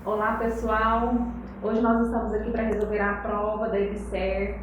Olá pessoal, hoje nós estamos aqui para resolver a prova da EBSER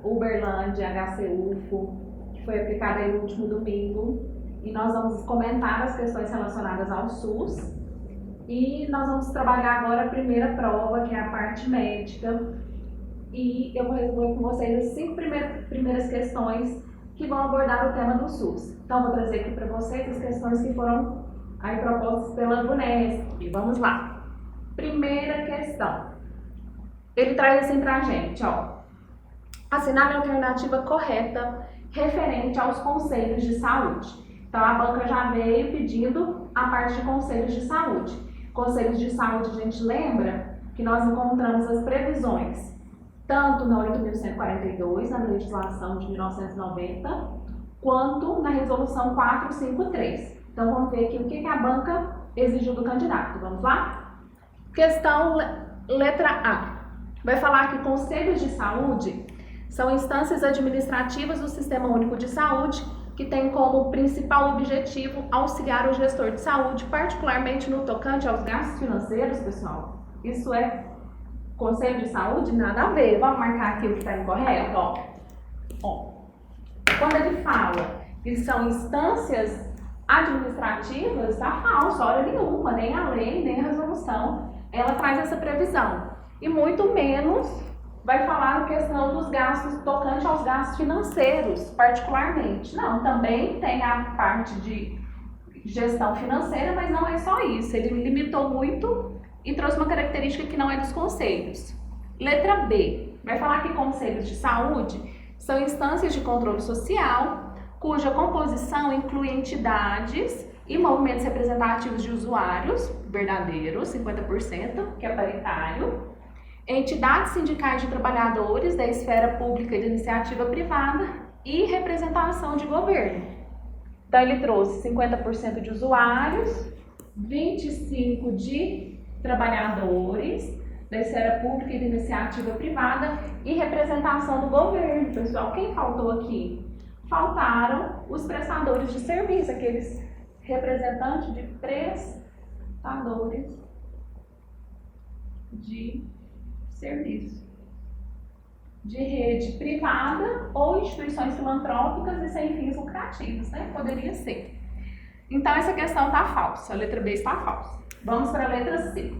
Uberlândia HCUFO, que foi aplicada aí no último domingo, e nós vamos comentar as questões relacionadas ao SUS e nós vamos trabalhar agora a primeira prova, que é a parte médica, e eu vou resolver com vocês as 5 primeiras questões que vão abordar o tema do SUS. Então vou trazer aqui para vocês as questões que foram aí propostas pela VUNESP. Vamos lá. Primeira questão. Ele traz assim pra gente, ó. Assinale a alternativa correta referente aos conselhos de saúde. Então a banca já veio pedindo a parte de conselhos de saúde. Conselhos de saúde, a gente lembra que nós encontramos as previsões tanto na 8.142, na legislação de 1990, quanto na resolução 453. Então vamos ver aqui o que a banca exigiu do candidato. Vamos lá? Questão letra A. Vai falar que conselhos de saúde são instâncias administrativas do Sistema Único de Saúde que têm como principal objetivo auxiliar o gestor de saúde, particularmente no tocante aos gastos financeiros, pessoal. Isso é conselho de saúde? Nada a ver. Vamos marcar aqui o que está incorreto? Ó. Quando ele fala que são instâncias administrativas, está falso, hora nenhuma, nem a lei, nem a resolução ela traz essa previsão. E muito menos vai falar na questão dos gastos, tocante aos gastos financeiros, particularmente. Não, também tem a parte de gestão financeira, mas não é só isso. Ele limitou muito e trouxe uma característica que não é dos conselhos. Letra B. Vai falar que conselhos de saúde são instâncias de controle social, cuja composição inclui entidades e movimentos representativos de usuários, verdadeiros, 50%, que é paritário, entidades sindicais de trabalhadores da esfera pública e da iniciativa privada e representação de governo. Então ele trouxe 50% de usuários, 25% de trabalhadores da esfera pública e da iniciativa privada e representação do governo. Pessoal, quem faltou aqui? Faltaram os prestadores de serviço, aqueles representantes de prestadores de serviço de rede privada ou instituições filantrópicas e sem fins lucrativos, né? Poderia ser. Então essa questão está falsa, a letra B está falsa. Vamos para a letra C.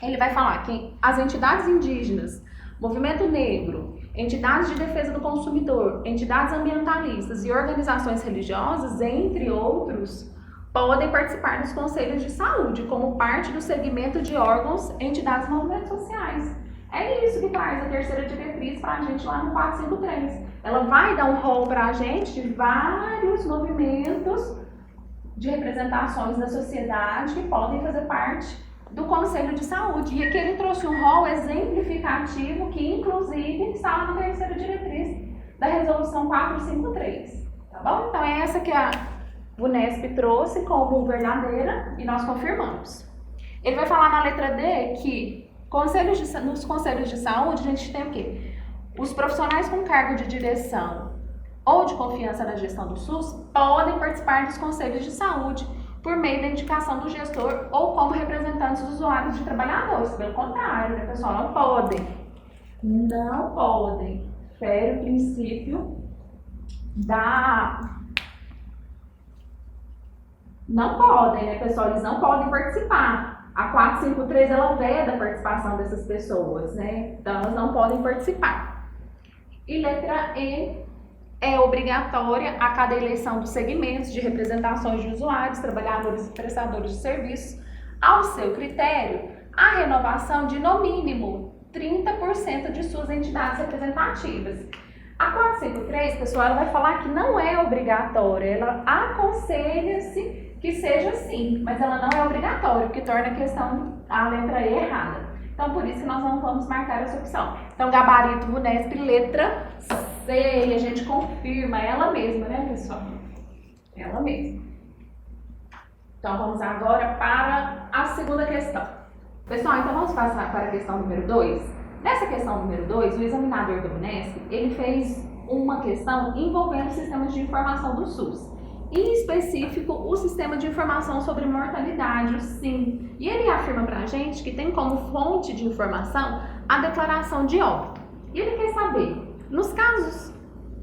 Ele vai falar que as entidades indígenas, movimento negro, entidades de defesa do consumidor, entidades ambientalistas e organizações religiosas, entre outros, podem participar dos conselhos de saúde como parte do segmento de órgãos, entidades e movimentos sociais. É isso que traz a terceira diretriz para a gente lá no 453. Ela vai dar um rol para a gente de vários movimentos de representações da sociedade que podem fazer parte do Conselho de Saúde. E aqui ele trouxe um rol exemplificativo que, inclusive, está lá na terceira diretriz da Resolução 453. Tá bom? Então, é essa que a VUNESP trouxe como verdadeira e nós confirmamos. Ele vai falar na letra D que nos conselhos de saúde a gente tem o quê? Os profissionais com cargo de direção ou de confiança na gestão do SUS podem participar dos conselhos de saúde por meio da indicação do gestor ou como representantes dos usuários de trabalhadores. Pelo contrário, né, pessoal? Não podem. Não podem. Fere o princípio da... Não podem, né, pessoal? Eles não podem participar. A 453, ela veda a participação dessas pessoas, né? Então, elas não podem participar. E letra E. É obrigatória a cada eleição dos segmentos de representações de usuários, trabalhadores e prestadores de serviços, ao seu critério, a renovação de, no mínimo, 30% de suas entidades representativas. A 453, pessoal, ela vai falar que não é obrigatória, ela aconselha-se que seja assim, mas ela não é obrigatória, o que torna a letra E errada. Então, por isso que nós não vamos marcar essa opção. Então, gabarito VUNESP, letra C, e a gente confirma ela mesma, né, pessoal? Ela mesma. Então, vamos agora para a segunda questão. Pessoal, então vamos passar para a questão número 2. Nessa questão número 2, o examinador do VUNESP, ele fez uma questão envolvendo sistemas de informação do SUS. em específico o Sistema de Informação sobre Mortalidade, o SIM. E ele afirma para a gente que tem como fonte de informação a declaração de óbito. E ele quer saber, nos casos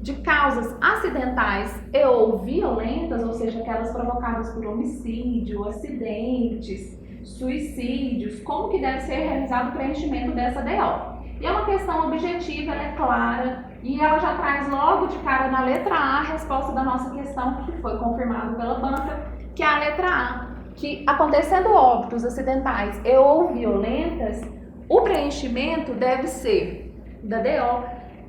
de causas acidentais e ou violentas, ou seja, aquelas provocadas por homicídio, acidentes, suicídios, como que deve ser realizado o preenchimento dessa DO. E é uma questão objetiva, ela é clara, e ela já traz logo de cara na letra A a resposta da nossa questão, que foi confirmado pela banca, que é a letra A, que acontecendo óbitos acidentais e ou violentas, o preenchimento deve ser da DO.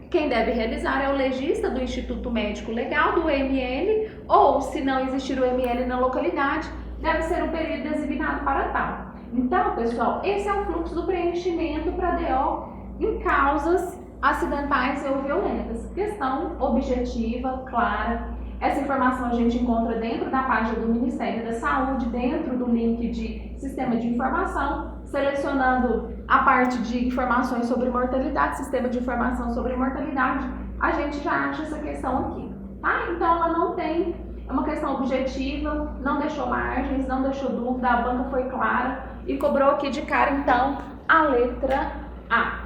Quem deve realizar é o legista do Instituto Médico Legal, do ML, ou, se não existir o ML na localidade, deve ser o período designado para tal. Então, pessoal, esse é o fluxo do preenchimento para DO em causas acidentais ou violentas. Questão objetiva, clara. Essa informação a gente encontra dentro da página do Ministério da Saúde, dentro do link de Sistema de Informação, selecionando a parte de informações sobre mortalidade, Sistema de Informação sobre Mortalidade, a gente já acha essa questão aqui, tá? Então, ela não tem, é uma questão objetiva, não deixou margens, não deixou dúvida, a banca foi clara e cobrou aqui de cara, então, a letra A.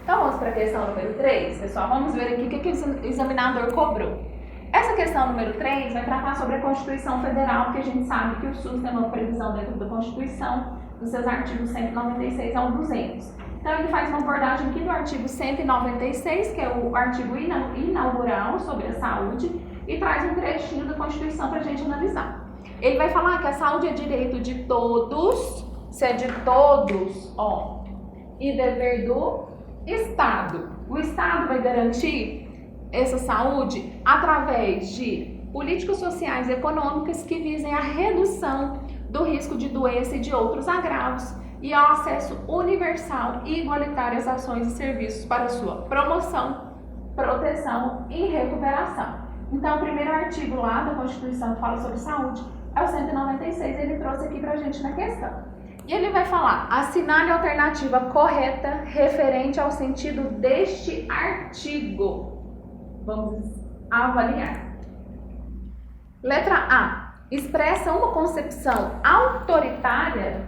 Então, vamos para a questão número 3, pessoal, vamos ver aqui o que o examinador cobrou. Essa questão número 3 vai tratar sobre a Constituição Federal, porque a gente sabe que o SUS tem uma previsão dentro da Constituição, nos seus artigos 196 ao 200. Então, ele faz uma abordagem aqui do artigo 196, que é o artigo inaugural sobre a saúde, e traz um trechinho da Constituição para a gente analisar. Ele vai falar que a saúde é direito de todos, se é de todos, ó, e dever do Estado. O Estado vai garantir essa saúde através de políticas sociais e econômicas que visem a redução do risco de doença e de outros agravos e ao acesso universal e igualitário às ações e serviços para sua promoção, proteção e recuperação. Então, o primeiro artigo lá da Constituição que fala sobre saúde é o 196, ele trouxe aqui pra gente na questão. E ele vai falar, assinale a alternativa correta referente ao sentido deste artigo. Vamos avaliar. Letra A. Expressa uma concepção autoritária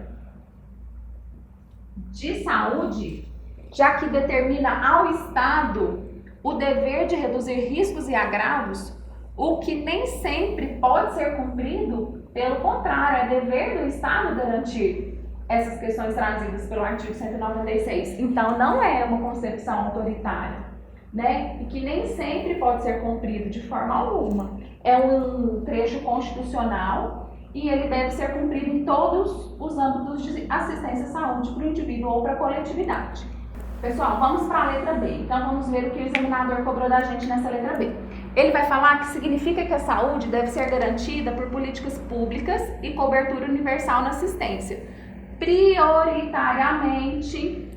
de saúde, já que determina ao Estado o dever de reduzir riscos e agravos, o que nem sempre pode ser cumprido, pelo contrário, é dever do Estado garantir essas questões trazidas pelo artigo 196. Então, não é uma concepção autoritária, né? E que nem sempre pode ser cumprido de forma alguma. É um trecho constitucional e ele deve ser cumprido em todos os âmbitos de assistência à saúde para o indivíduo ou para a coletividade. Pessoal, vamos para a letra B. Então, vamos ver o que o examinador cobrou da gente nessa letra B. Ele vai falar que significa que a saúde deve ser garantida por políticas públicas e cobertura universal na assistência, prioritariamente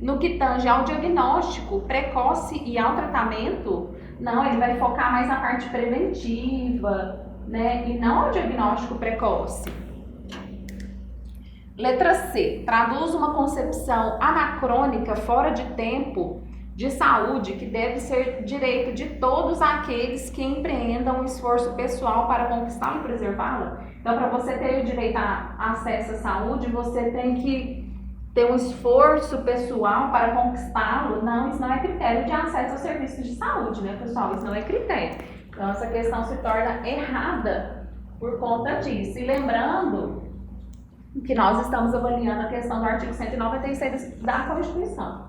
no que tange ao diagnóstico precoce e ao tratamento. Não, ele vai focar mais na parte preventiva, né, e não ao diagnóstico precoce. Letra C. Traduz uma concepção anacrônica, fora de tempo, de saúde, que deve ser direito de todos aqueles que empreendam um esforço pessoal para conquistá-la e preservá-la. Então, para você ter o direito a acesso à saúde, você tem que ter um esforço pessoal para conquistá-lo. Não, isso não é critério de acesso aos serviços de saúde, né, pessoal? Isso não é critério. Então, essa questão se torna errada por conta disso. E lembrando que nós estamos avaliando a questão do artigo 196 da Constituição.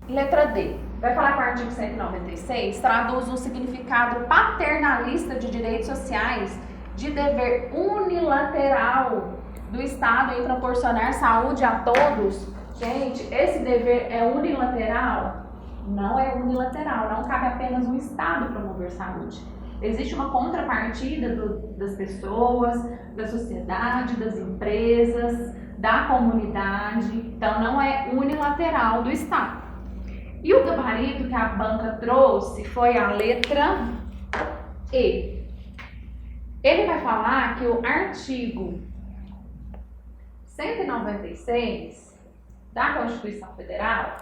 Letra D. Vai falar que o artigo 196 traduz um significado paternalista de direitos sociais de dever unilateral do Estado em proporcionar saúde a todos. Gente, esse dever é unilateral? Não é unilateral, não cabe apenas um Estado promover saúde. Existe uma contrapartida das pessoas, da sociedade, das empresas, da comunidade. Então, não é unilateral do Estado. E o gabarito que a banca trouxe foi a letra E. Ele vai falar que o artigo 196 da Constituição Federal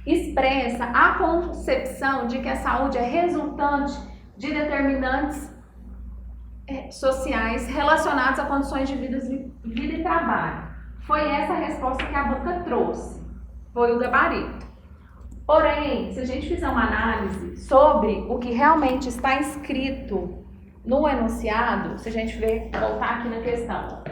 expressa a concepção de que a saúde é resultante de determinantes sociais relacionados a condições de vida e trabalho. Foi essa a resposta que a banca trouxe, foi o gabarito. Porém, se a gente fizer uma análise sobre o que realmente está escrito no enunciado, se a gente voltar aqui na questão,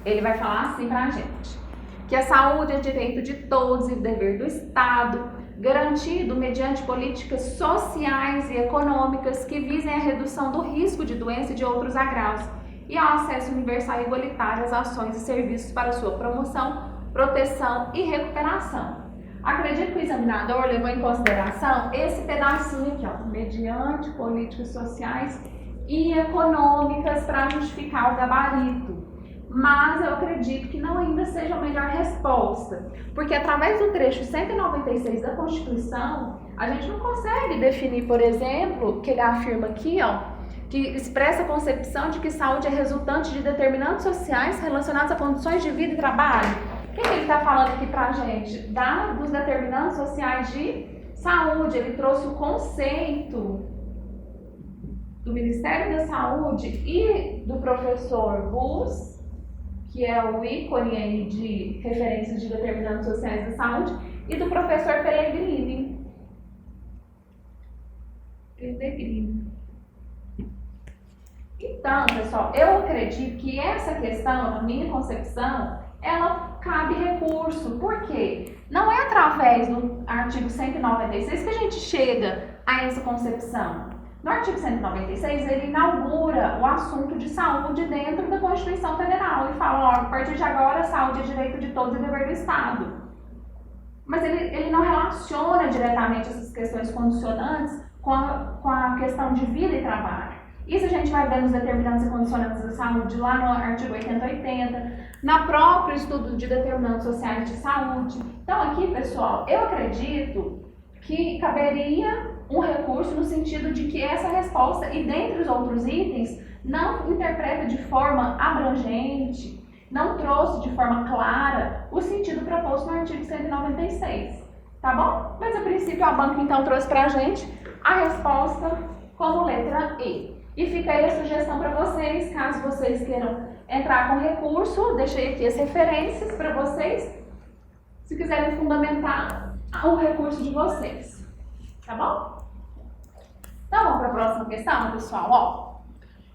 ele vai falar assim para a gente, que a saúde é direito de todos e dever do Estado, garantido mediante políticas sociais e econômicas que visem a redução do risco de doença e de outros agravos e ao acesso universal e igualitário às ações e serviços para sua promoção, proteção e recuperação. Acredito que o examinador levou em consideração esse pedacinho aqui, ó, mediante políticas sociais e econômicas para justificar o gabarito. Mas eu acredito que não ainda seja a melhor resposta, porque através do trecho 196 da Constituição, a gente não consegue definir, por exemplo, que ele afirma aqui, ó, que expressa a concepção de que saúde é resultante de determinantes sociais relacionados a condições de vida e trabalho. O que ele está falando aqui para a gente? Dos determinantes sociais de saúde, ele trouxe o conceito do Ministério da Saúde e do professor Bus, que é o ícone aí de referências de determinantes sociais da saúde, e do professor Pellegrini. Então, pessoal, eu acredito que essa questão, na minha concepção, ela cabe recurso. Por quê? Não é através do artigo 196 que a gente chega a essa concepção. No artigo 196, ele inaugura o assunto de saúde dentro da Constituição Federal e fala, ó, a partir de agora, a saúde é direito de todos e dever do Estado. Mas ele não relaciona diretamente essas questões condicionantes com a questão de vida e trabalho. Isso a gente vai ver nos determinantes e condicionantes da saúde, lá no artigo 8080, na próprio estudo de determinantes sociais de saúde. Então aqui, pessoal, eu acredito que caberia um recurso no sentido de que essa resposta, e dentre os outros itens, não interpreta de forma abrangente, não trouxe de forma clara o sentido proposto no artigo 196, tá bom? Mas a princípio a banca então trouxe pra gente a resposta como letra E. E fica aí a sugestão para vocês, caso vocês queiram entrar com recurso, deixei aqui as referências para vocês, se quiserem fundamentar o recurso de vocês, tá bom? Então vamos para a próxima questão, pessoal, ó.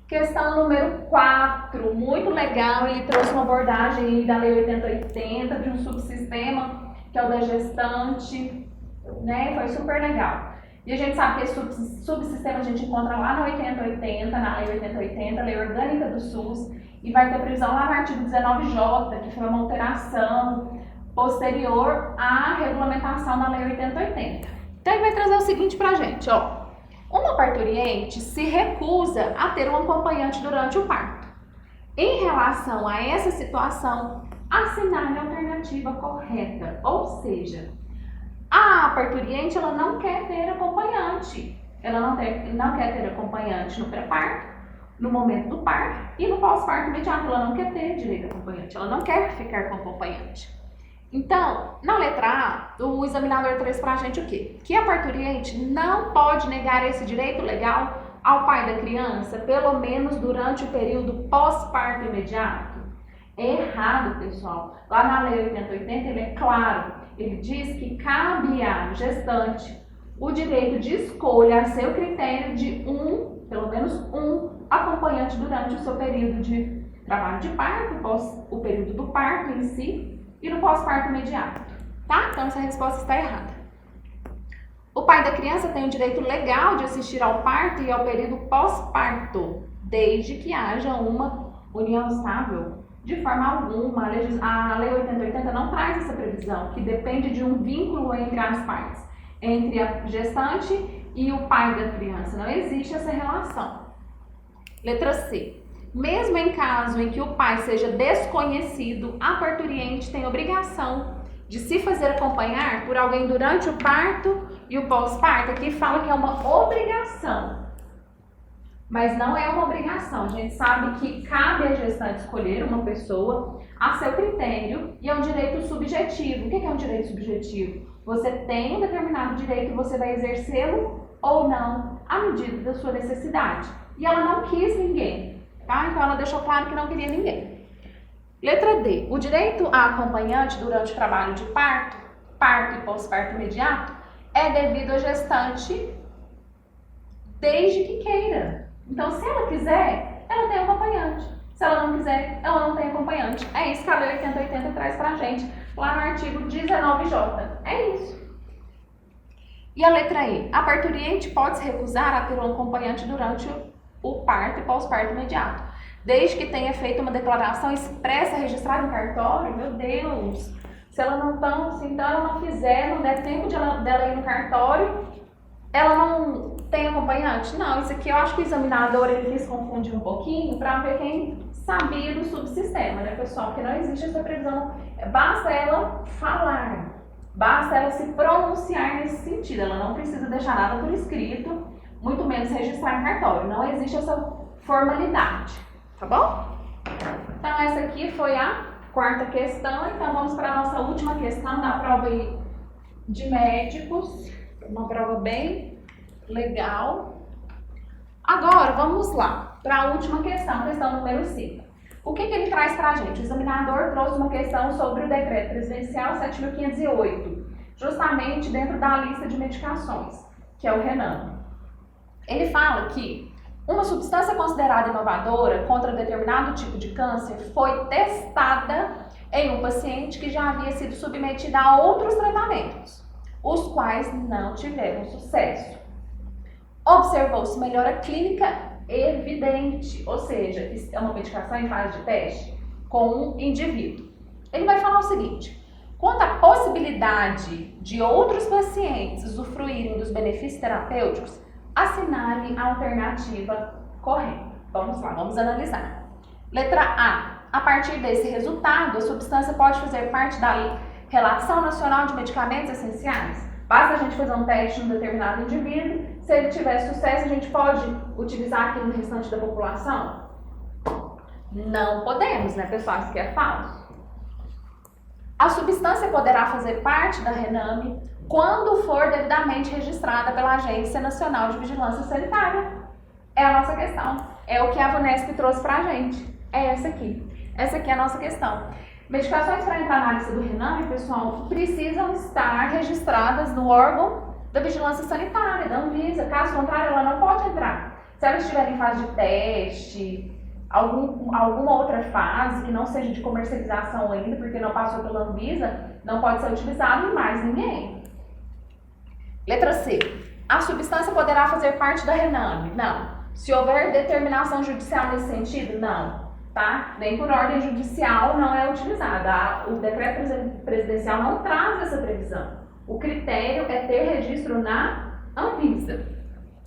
Questão número 4, muito legal, ele trouxe uma abordagem da Lei 8080, de um subsistema, que é o da gestante, né, foi super legal. E a gente sabe que esse subsistema a gente encontra lá no 8080, na Lei 8080, Lei Orgânica do SUS, e vai ter previsão lá no artigo 19J, que foi uma alteração posterior à regulamentação da Lei 8080. Então ele vai trazer o seguinte pra gente, ó. Uma parturiente se recusa a ter um acompanhante durante o parto. Em relação a essa situação, assinale a alternativa correta, ou seja, a parturiente ela não quer ter acompanhante, ela não quer ter acompanhante no pré-parto, no momento do parto e no pós-parto imediato, ela não quer ter direito a acompanhante, ela não quer ficar com acompanhante. Então, na letra A, o examinador traz pra gente o quê? Que a parturiente não pode negar esse direito legal ao pai da criança, pelo menos durante o período pós-parto imediato. É errado, pessoal. Lá na Lei 8080 ele é claro. Ele diz que cabe à gestante o direito de escolha a seu critério de pelo menos um acompanhante durante o seu período de trabalho de parto, o período do parto em si e no pós-parto imediato, tá? Então essa resposta está errada. O pai da criança tem o direito legal de assistir ao parto e ao período pós-parto, desde que haja uma união estável. De forma alguma, a Lei 8080 não traz essa previsão, que depende de um vínculo entre as partes, entre a gestante e o pai da criança. Não existe essa relação. Letra C. Mesmo em caso em que o pai seja desconhecido, a parturiente tem obrigação de se fazer acompanhar por alguém durante o parto e o pós-parto. Aqui fala que é uma obrigação. Mas não é uma obrigação. A gente sabe que cabe à gestante escolher uma pessoa a seu critério e é um direito subjetivo. O que é um direito subjetivo? Você tem um determinado direito e você vai exercê-lo ou não à medida da sua necessidade. E ela não quis ninguém. tá? Então ela deixou claro que não queria ninguém. Letra D. O direito a acompanhante durante o trabalho de parto, parto e pós-parto imediato, é devido à gestante desde que queira. Então, se ela quiser, ela tem acompanhante. Se ela não quiser, ela não tem acompanhante. É isso que a Lei 8080 traz pra gente, lá no artigo 19J. É isso. E a letra E. A parturiente pode se recusar a ter um acompanhante durante o parto e pós-parto imediato, desde que tenha feito uma declaração expressa registrada em cartório. Meu Deus! Se ela não fizer, não der tempo dela ir no cartório, ela não tem acompanhante? Não, isso aqui eu acho que o examinador ele quis confundir um pouquinho para ver quem sabia do subsistema, né, pessoal? Porque não existe essa previsão. Basta ela falar, basta ela se pronunciar nesse sentido. Ela não precisa deixar nada por escrito, muito menos registrar em cartório. Não existe essa formalidade, tá bom? Então essa aqui foi a quarta questão. Então vamos para a nossa última questão da prova de médicos. Uma prova bem legal. Agora, vamos lá para a última questão, questão número 5. O que ele traz para a gente? O examinador trouxe uma questão sobre o Decreto Presidencial 7.508, justamente dentro da lista de medicações, que é o Rename. Ele fala que uma substância considerada inovadora contra determinado tipo de câncer foi testada em um paciente que já havia sido submetido a outros tratamentos, os quais não tiveram sucesso. Observou-se melhora clínica evidente, ou seja, é uma medicação em fase de teste com um indivíduo. Ele vai falar o seguinte: quanto à possibilidade de outros pacientes usufruírem dos benefícios terapêuticos, assinale a alternativa correta. Vamos lá, vamos analisar. Letra A. A partir desse resultado, a substância pode fazer parte da Relação Nacional de Medicamentos Essenciais. Basta a gente fazer um teste num determinado indivíduo, se ele tiver sucesso, a gente pode utilizar aqui no restante da população? Não podemos, né, pessoal? Isso aqui é falso. A substância poderá fazer parte da Rename quando for devidamente registrada pela Agência Nacional de Vigilância Sanitária. É a nossa questão. É o que a VUNESP trouxe pra gente. É essa aqui. Essa aqui é a nossa questão. Medicações para entrar na lista do Rename, pessoal, precisam estar registradas no órgão da Vigilância Sanitária, da Anvisa. Caso contrário, ela não pode entrar. Se ela estiver em fase de teste, alguma outra fase que não seja de comercialização ainda, porque não passou pela Anvisa, não pode ser utilizado em mais ninguém. Letra C. A substância poderá fazer parte da Rename? Não. Se houver determinação judicial nesse sentido? Não. Tá? Nem por ordem judicial não é utilizada. O decreto presidencial não traz essa previsão. O critério é ter registro na Anvisa.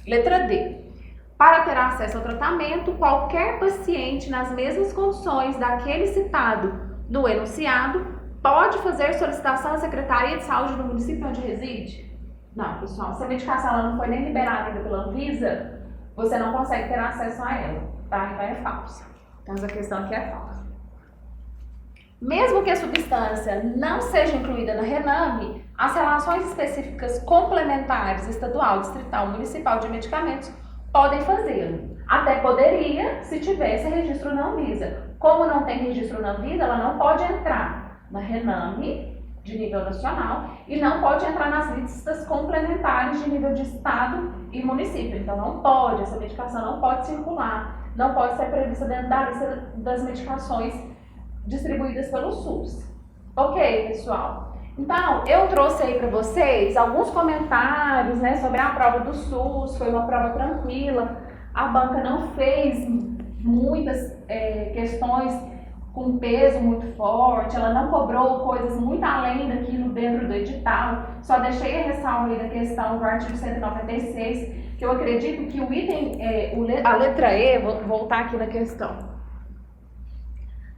Letra D. Para ter acesso ao tratamento, qualquer paciente nas mesmas condições daquele citado no enunciado pode fazer solicitação à Secretaria de Saúde do município onde reside? Não, pessoal. Se a medicação ela não foi nem liberada ainda pela Anvisa, você não consegue ter acesso a ela, tá? Então é falsa. Então, essa questão aqui é falsa. Mesmo que a substância não seja incluída na Rename, as relações específicas complementares estadual, distrital, municipal de medicamentos podem fazê-lo. Até poderia se tivesse registro na Anvisa. Como não tem registro na Anvisa, ela não pode entrar na Rename de nível nacional e não pode entrar nas listas complementares de nível de estado e município. Então, não pode, essa medicação não pode circular. Não pode ser prevista dentro da lista das medicações distribuídas pelo SUS. Ok, pessoal? Então, eu trouxe aí para vocês alguns comentários, né, sobre a prova do SUS. Foi uma prova tranquila. A banca não fez muitas questões com peso muito forte. Ela não cobrou coisas muito além daquilo dentro do edital. Só deixei a ressalva aí da questão do artigo 196, que eu acredito que o item, a letra E, vou voltar aqui na questão.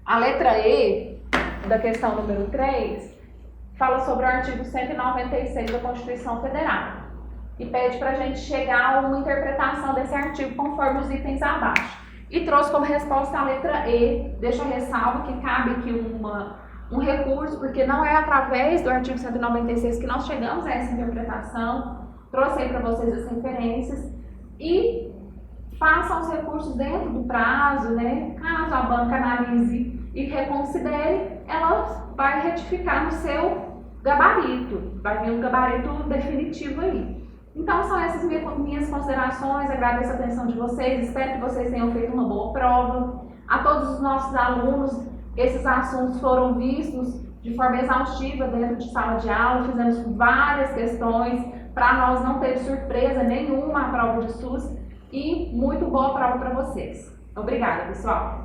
A letra E da questão número 3 fala sobre o artigo 196 da Constituição Federal e pede para a gente chegar a uma interpretação desse artigo conforme os itens abaixo. E trouxe como resposta a letra E. Deixa eu ressalvo que cabe aqui um recurso, porque não é através do artigo 196 que nós chegamos a essa interpretação. Trouxe aí para vocês as referências e façam os recursos dentro do prazo, né? Caso a banca analise e reconsidere, ela vai retificar no seu gabarito, vai vir um gabarito definitivo aí. Então são essas minhas considerações, agradeço a atenção de vocês, espero que vocês tenham feito uma boa prova. A todos os nossos alunos, esses assuntos foram vistos de forma exaustiva dentro de sala de aula, fizemos várias questões para nós não ter surpresa nenhuma à prova de SUS e muito boa prova para vocês. Obrigada, pessoal!